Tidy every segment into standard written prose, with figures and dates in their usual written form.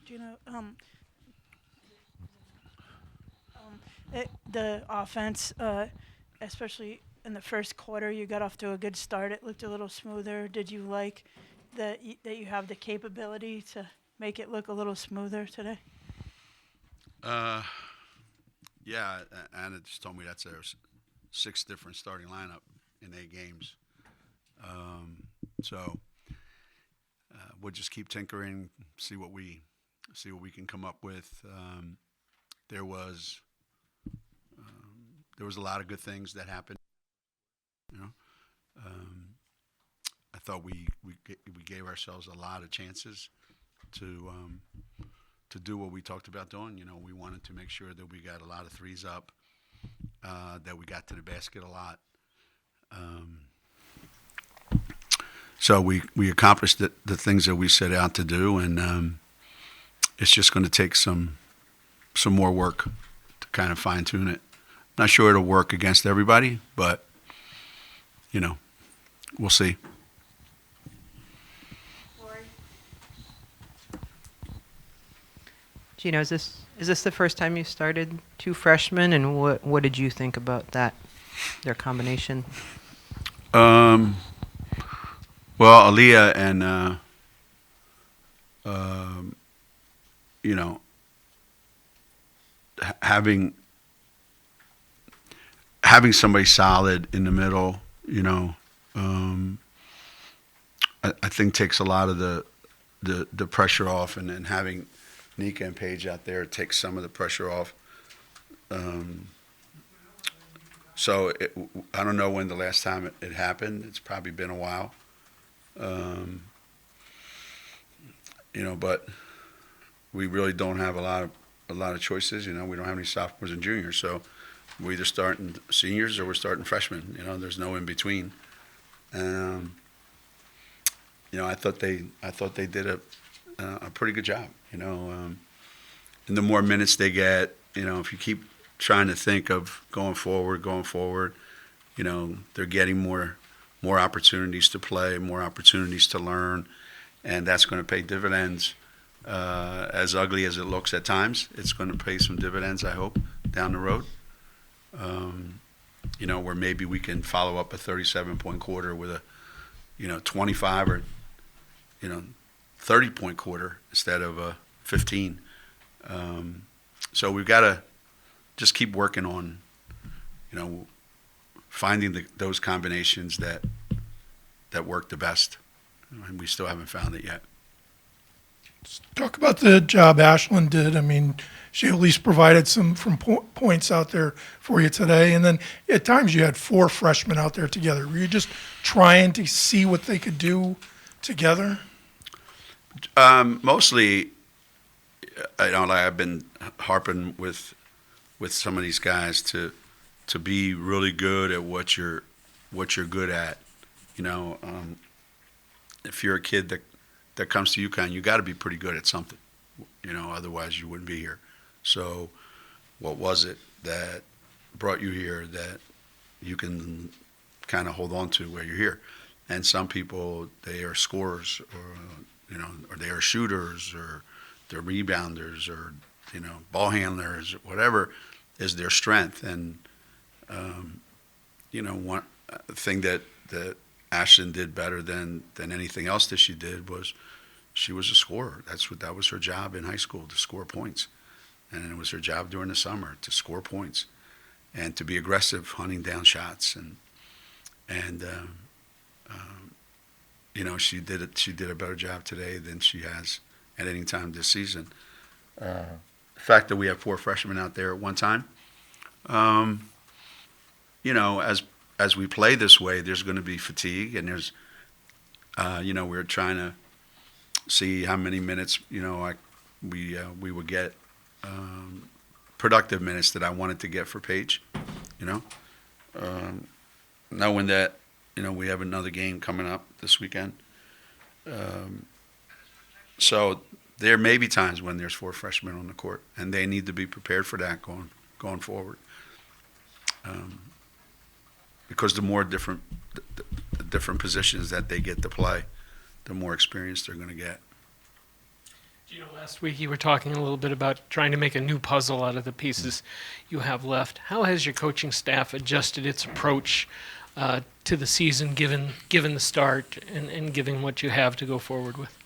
Geno, the offense, especially in the first quarter, you got off to a good start. It looked a little smoother. Did you like that you have the capability to make it look a little smoother today? Uh, yeah, Anna just told me that's their six different starting lineup in 8 games. Um, so we'll just keep tinkering, see what we can come up with. There was there was a lot of good things that happened. You know, um, I thought we gave ourselves a lot of chances to to do what we talked about doing. You know, we wanted to make sure that we got a lot of threes up, that we got to the basket a lot. Um, so we accomplished the things that we set out to do, and it's just going to take some more work to kind of fine tune it. Not sure it'll work against everybody, but you know, we'll see. Gino, is this the first time you started two freshmen, and what did you think about that, their combination? Um, well, Aaliyah and um, you know, having somebody solid in the middle, um, I think takes a lot of the pressure off, and then having Nika and Paige out there takes some of the pressure off. Um, so I don't know when the last time it happened. It's probably been a while. Um, but we really don't have a lot of choices. We don't have any sophomores and juniors, so we're either starting seniors or we're starting freshmen. There's no in between. Um, I thought they did a pretty good job. And the more minutes they get, if you keep trying to think of going forward, they're getting more opportunities to play, more opportunities to learn, and that's going to pay dividends. As ugly as it looks at times, it's going to pay some dividends, I hope, down the road. Where maybe we can follow up a 37-point quarter with a, 25 or, 30-point quarter instead of a 15. So we've got to just keep working on, finding those combinations that work the best, and we still haven't found it yet. Talk about the job Ashlynn did. I mean, she at least provided some points out there for you today. And then at times you had four freshmen out there together. Were you just trying to see what they could do together? Mostly, I've been harping with some of these guys to be really good at what you're good at. If you're a kid that comes to UConn, you got to be pretty good at something. Otherwise you wouldn't be here. So, what was it that brought you here that you can kind of hold on to where you're here? And some people, they are scorers, or they are shooters, or they're rebounders, or ball handlers, whatever is their strength. And one thing that Ashlynn did better than anything else that she did was she was a scorer. That was her job in high school, to score points, and it was her job during the summer to score points and to be aggressive, hunting down shots. And she did it. She did a better job today than she has at any time this season. The fact that we have four freshmen out there at one time, as we play this way, there's going to be fatigue, and there's, we're trying to see how many minutes, we would get, productive minutes that I wanted to get for Paige, knowing that, we have another game coming up this weekend. So there may be times when there's four freshmen on the court, and they need to be prepared for that going forward. Because the more different positions that they get to play, the more experience they're going to get. Last week you were talking a little bit about trying to make a new puzzle out of the pieces you have left. How has your coaching staff adjusted its approach to the season, given the start and given what you have to go forward with?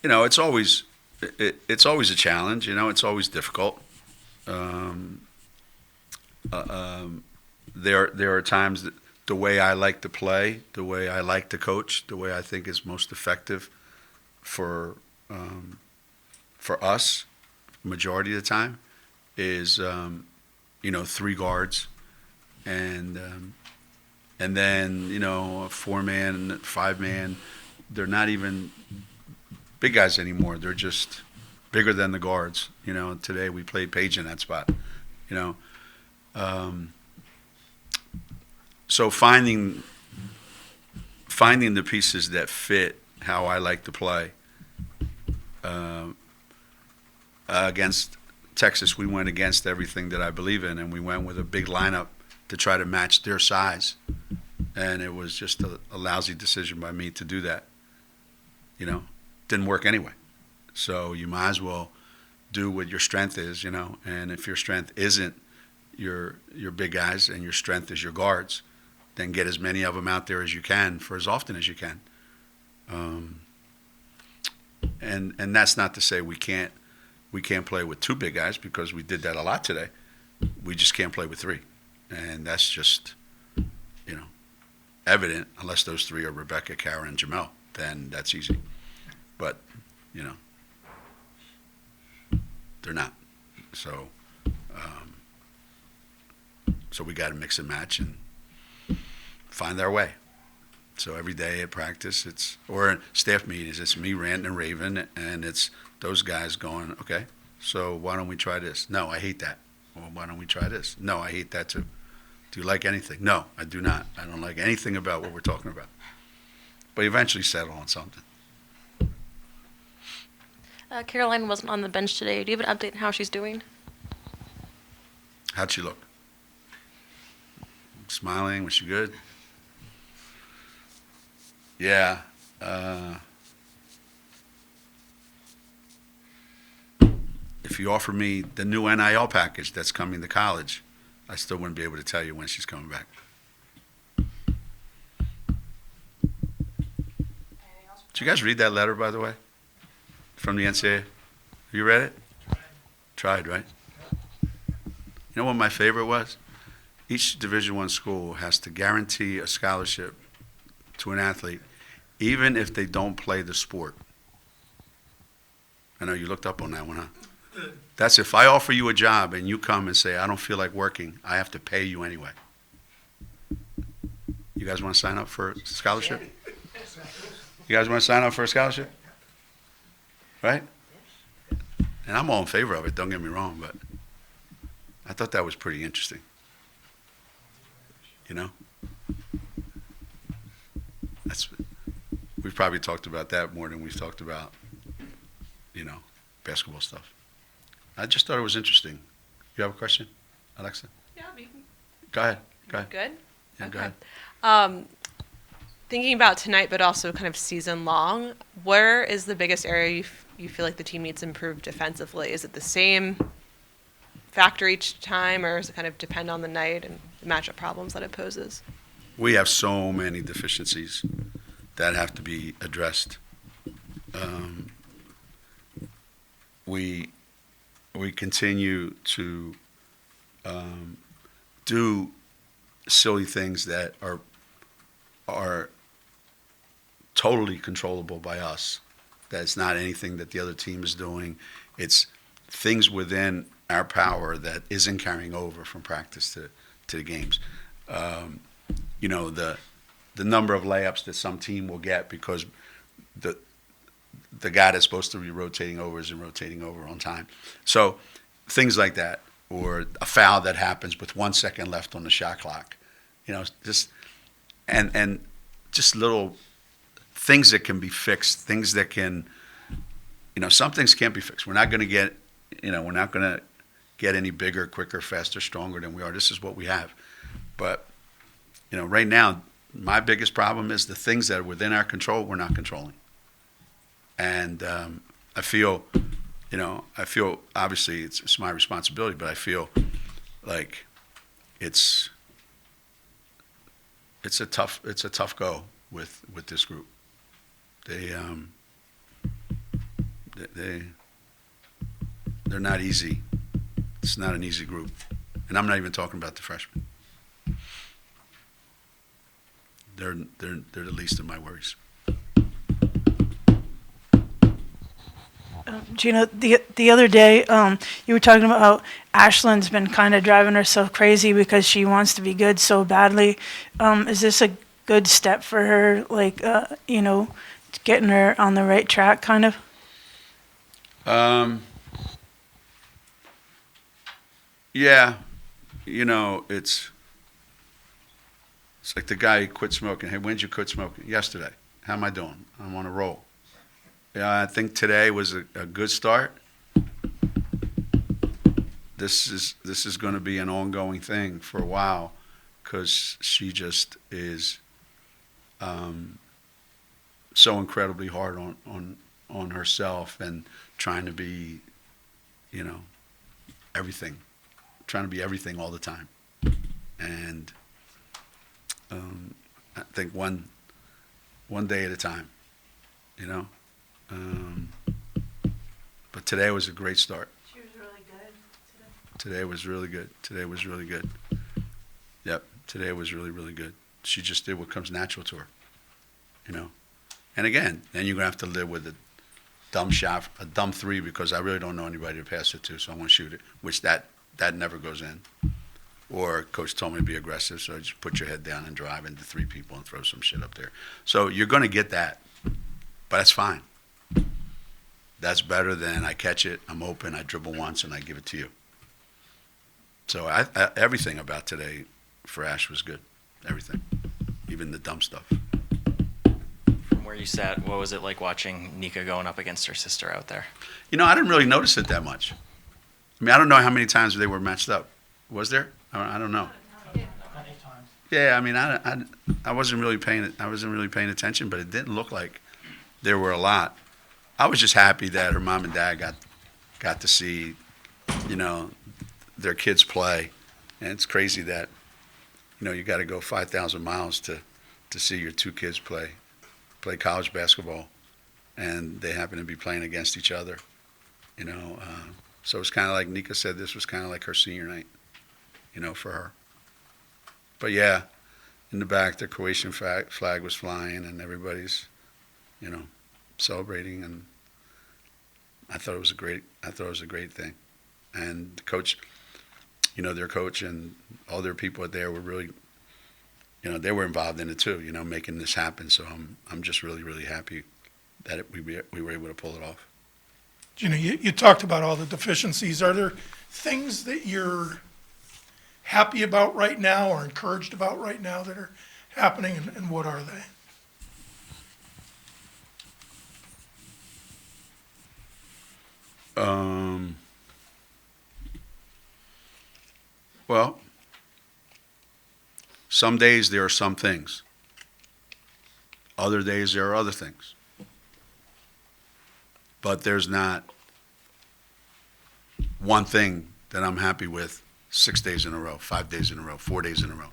It's always it's always a challenge. It's always difficult. There are times that the way I like to play, the way I like to coach, the way I think is most effective for us, majority of the time, is 3 guards, and then a 4-man, 5-man. They're not even big guys anymore. They're just bigger than the guards. Today we played Page in that spot. So finding the pieces that fit how I like to play. Against Texas, we went against everything that I believe in, and we went with a big lineup to try to match their size. And it was just a lousy decision by me to do that. Didn't work anyway. So you might as well do what your strength is, and if your strength isn't your big guys and your strength is your guards, then get as many of them out there as you can for as often as you can. And that's not to say we can't play with 2 big guys, because we did that a lot today. We just can't play with 3, and that's just evident. Unless those 3 are Rebecca, Kara, and Jamel, then that's easy. But they're not. So we got to mix and match and find our way. So every day at practice, or staff meetings, it's me ranting and raving, and it's those guys going, okay, so why don't we try this? No, I hate that. Well, why don't we try this? No, I hate that too. Do you like anything? No, I do not. I don't like anything about what we're talking about. But you eventually settle on something. Caroline wasn't on the bench today. Do you have an update on how she's doing? How'd she look? Smiling? Was she good? Yeah. If you offer me the new NIL package that's coming to college, I still wouldn't be able to tell you when she's coming back. Did you guys read that letter, by the way, from the NCAA? Have you read it? Tried, right? You know what my favorite was? Each Division I school has to guarantee a scholarship to an athlete, even if they don't play the sport. I know you looked up on that one, huh? That's if I offer you a job and you come and say, I don't feel like working, I have to pay you anyway. You guys want to sign up for a scholarship? You guys want to sign up for a scholarship? Right? And I'm all in favor of it, don't get me wrong, but I thought that was pretty interesting. We've probably talked about that more than we've talked about, basketball stuff. I just thought it was interesting. You have a question, Alexa? Yeah, Go ahead. good. Yeah, Okay. go ahead. Thinking about tonight, but also kind of season long, where is the biggest area you feel like the team needs improved defensively? Is it the same factor each time, or does it kind of depend on the night and the matchup problems that it poses? We have so many deficiencies that have to be addressed. We continue to do silly things that are totally controllable by us. That's not anything that the other team is doing. It's things within our power that isn't carrying over from practice to the games. The number of layups that some team will get because the guy that's supposed to be rotating over isn't rotating over on time. So things like that, or a foul that happens with 1 second left on the shot clock. Just and just little things that can be fixed, things that can, some things can't be fixed. We're not going to get any bigger, quicker, faster, stronger than we are. This is what we have. But, right now, my biggest problem is the things that are within our control, we're not controlling. And I feel obviously it's my responsibility, but I feel like it's a tough go with this group. They're not easy. It's not an easy group, and I'm not even talking about the freshmen. They're the least of my worries. Geno, the other day, you were talking about how Ashlynn's been kind of driving herself crazy because she wants to be good so badly. Is this a good step for her, like, getting her on the right track, kind of? Yeah, it's like the guy who quit smoking. Hey, when'd you quit smoking? Yesterday. How am I doing? I'm on a roll. Yeah, I think today was a good start. This is going to be an ongoing thing for a while, because she just is so incredibly hard on herself and trying to be, everything, trying to be everything all the time. And I think one day at a time, But today was a great start. She was really good Today was really good. Today was really good. Yep, today was really, really good. She just did what comes natural to her, And again, then you're going to have to live with a dumb shot, a dumb three, because I really don't know anybody to pass it to, so I'm going to shoot it, which that never goes in. Or coach told me to be aggressive, so I just put your head down and drive into three people and throw some shit up there. So you're going to get that, but that's fine. That's better than I catch it, I'm open, I dribble once, and I give it to you. So everything about today for Ash was good. Everything. Even the dumb stuff. From where you sat, what was it like watching Nika going up against her sister out there? I didn't really notice it that much. I mean, I don't know how many times they were matched up. Was there? I don't know. Yeah, I mean, I wasn't really paying attention, but it didn't look like there were a lot. I was just happy that her mom and dad got to see, their kids play, and it's crazy that, you got to go 5,000 miles to see your two kids play college basketball, and they happen to be playing against each other, So it's kind of like Nika said, this was kind of like her senior night, for her. But yeah, in the back, the Croatian flag was flying, and everybody's, celebrating, and I thought it was a great thing. And the coach, their coach and all their people there were really, they were involved in it too, making this happen. So I'm just really, really happy that we were able to pull it off. You talked about all the deficiencies. Are there things that you're happy about right now or encouraged about right now that are happening, and what are they? Well, some days there are some things. Other days there are other things. But there's not one thing that I'm happy with 6 days in a row, 5 days in a row, 4 days in a row.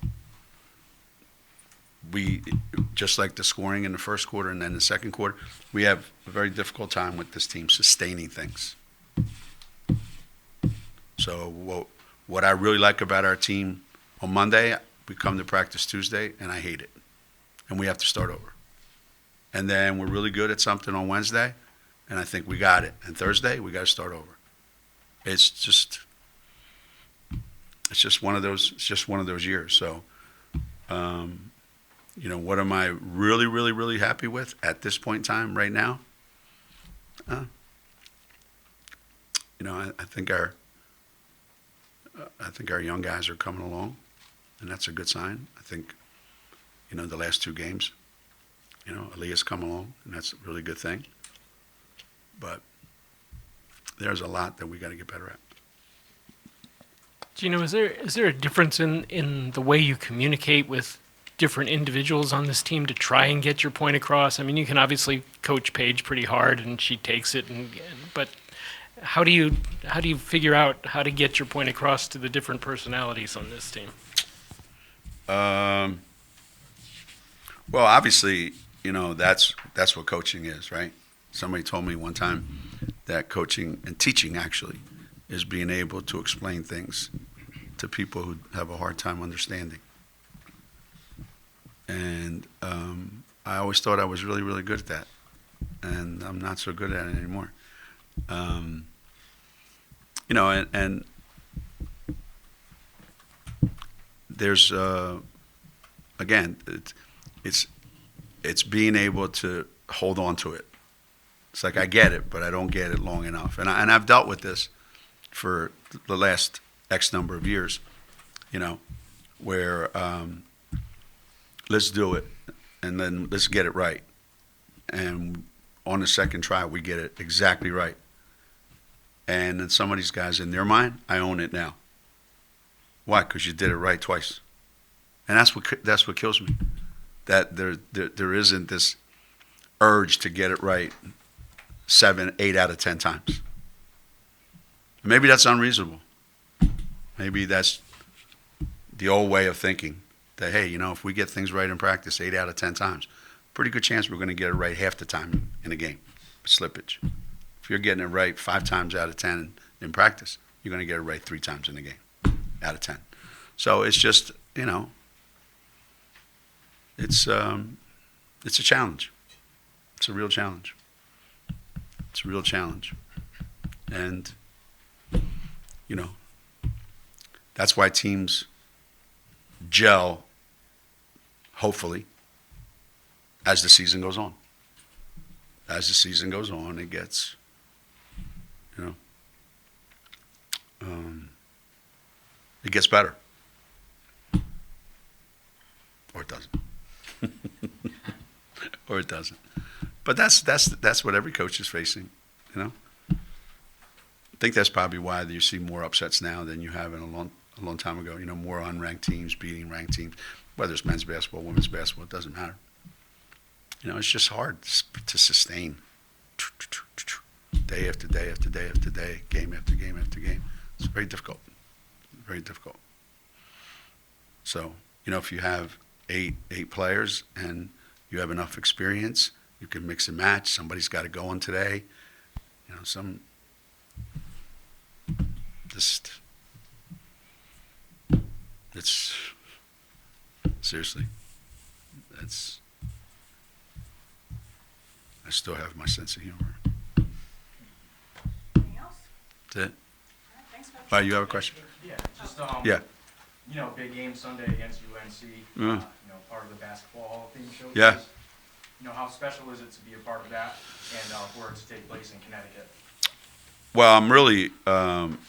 We, just like the scoring in the first quarter and then the second quarter, we have a very difficult time with this team sustaining things. So what I really like about our team, on Monday, we come to practice Tuesday, and I hate it. And we have to start over. And then we're really good at something on Wednesday, and I think we got it. And Thursday, we got to start over. It's just one of those years. So, what am I really, really, really happy with at this point in time right now? I think our young guys are coming along, and that's a good sign. I think, the last two games, Aaliyah's come along, and that's a really good thing. But there's a lot that we got to get better at. Geno, is there a difference in the way you communicate with different individuals on this team to try and get your point across? I mean, you can obviously coach Paige pretty hard, and she takes it, but how do you figure out how to get your point across to the different personalities on this team? Well, obviously, that's what coaching is, right? Somebody told me one time that coaching and teaching actually is being able to explain things to people who have a hard time understanding. And I always thought I was really, really good at that, and I'm not so good at it anymore. And there's again, it's being able to hold on to it. It's like I get it, but I don't get it long enough. And I've dealt with this for the last X number of years, where let's do it, and then let's get it right. And on the second try, we get it exactly right. And then some of these guys, in their mind, I own it now. Why? Because you did it right twice. And that's what kills me. That there isn't this urge to get it right 7, 8 out of 10 times. Maybe that's unreasonable. Maybe that's the old way of thinking. That, hey, if we get things right in practice 8 out of 10 times, pretty good chance we're going to get it right half the time in a game. Slippage. If you're getting it right 5 times out of 10 in practice, you're going to get it right 3 times in a game out of 10. So it's just, it's a challenge. It's a real challenge. It's a real challenge. And, that's why teams gel, hopefully, as the season goes on. As the season goes on, it gets, it gets better. Or it doesn't. Or it doesn't. But that's what every coach is facing, I think that's probably why you see more upsets now than you have in a long time ago. More unranked teams beating ranked teams, whether it's men's basketball, women's basketball, it doesn't matter. It's just hard to sustain day after day after day after day, game after game after game. It's very difficult. Very difficult. So, if you have eight players and you have enough experience, you can mix and match. Somebody's got to go on today. It's seriously, I still have my sense of humor. Anything else? That's it. All right, thanks, Coach. All right, you have a question? Yeah, just Yeah. Big game Sunday against UNC. Mm. Part of the basketball Hall of Fame showcase. Yeah. How special is it to be a part of that, and for it to take place in Connecticut? Well, I'm really.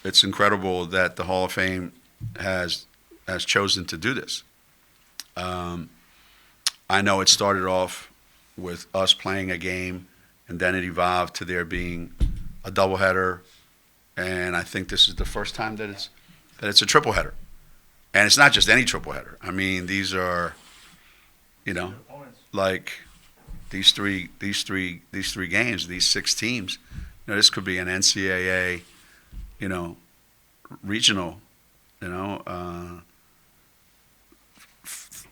It's incredible that the Hall of Fame has chosen to do this. I know it started off with us playing a game, and then it evolved to there being a doubleheader, and I think this is the first time that it's a tripleheader, and it's not just any tripleheader. I mean, these are, like these three games, these 6 teams. This could be an NCAA, regional,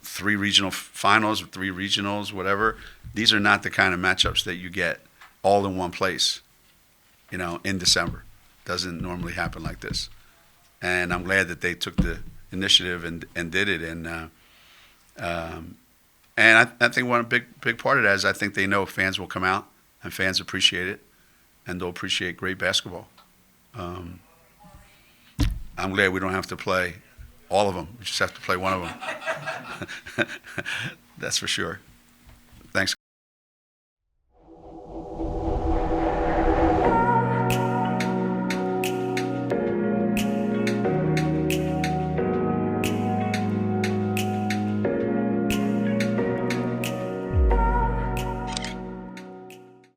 3 regional finals, 3 regionals, whatever. These are not the kind of matchups that you get all in one place, in December. Doesn't normally happen like this. And I'm glad that they took the initiative and did it. And I think one big part of that is I think they know fans will come out and fans appreciate it, and they'll appreciate great basketball. I'm glad we don't have to play all of them. We just have to play one of them. That's for sure.